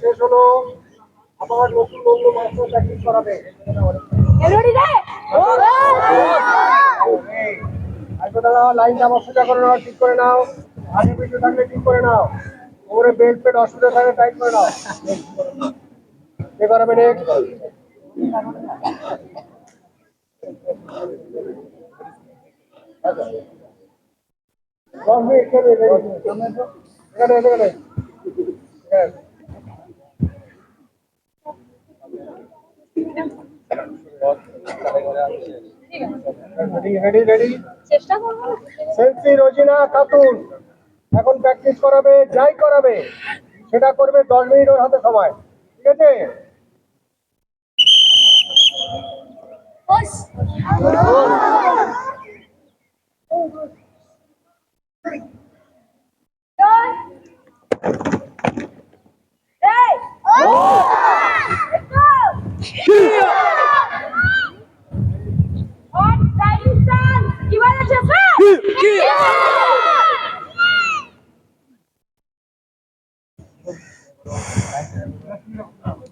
শেষ হলো, আবার নতুন নতুন মাত্র প্র্যাকটিস করাবে। লাইনটা আমার সোজা করে নাও, ঠিক করে নাও। আগে পিছু থাকলে ঠিক করে নাও। ওরে বেল্ট পেট অসুবিধা থাকলে টাইট করে নাও। কে করাবে নেক্সট? এখানে রেডি রেডি চেষ্টা করব। সেলফি রোজিনা খাতুন এখন প্র্যাকটিস করাবে, যাই করাবে সেটা করবে 10 মিনিট ওর হাতে সময়, ঠিক আছে?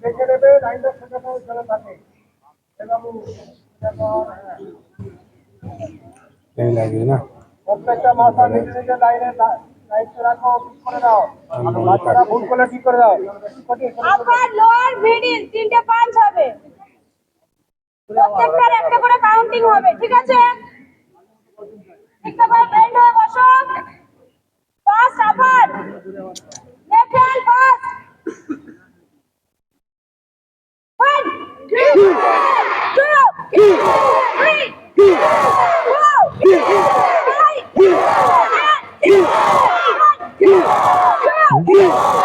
দেখে নেবে লাইনটা সোজা করে চলে থাকে। প্রত্যেকটা মাথা নিজে নিজে লাইনে দায়িত্ব রাখো, ঠিক করে দাও। বাচ্চারা ভুল করলে ঠিক করে দাও। আপার লোয়ার মিডল তিনটে পাঁচ হবে, প্রত্যেকটার একটা করে কাউন্টিং হবে, ঠিক আছে? একটা করে ব্রেন্ড হয়ে বসো। ফার্স্ট আপার, লেফট হ্যান্ড ফার্স্ট। 1 2 3 4 5 6 7 8 9 10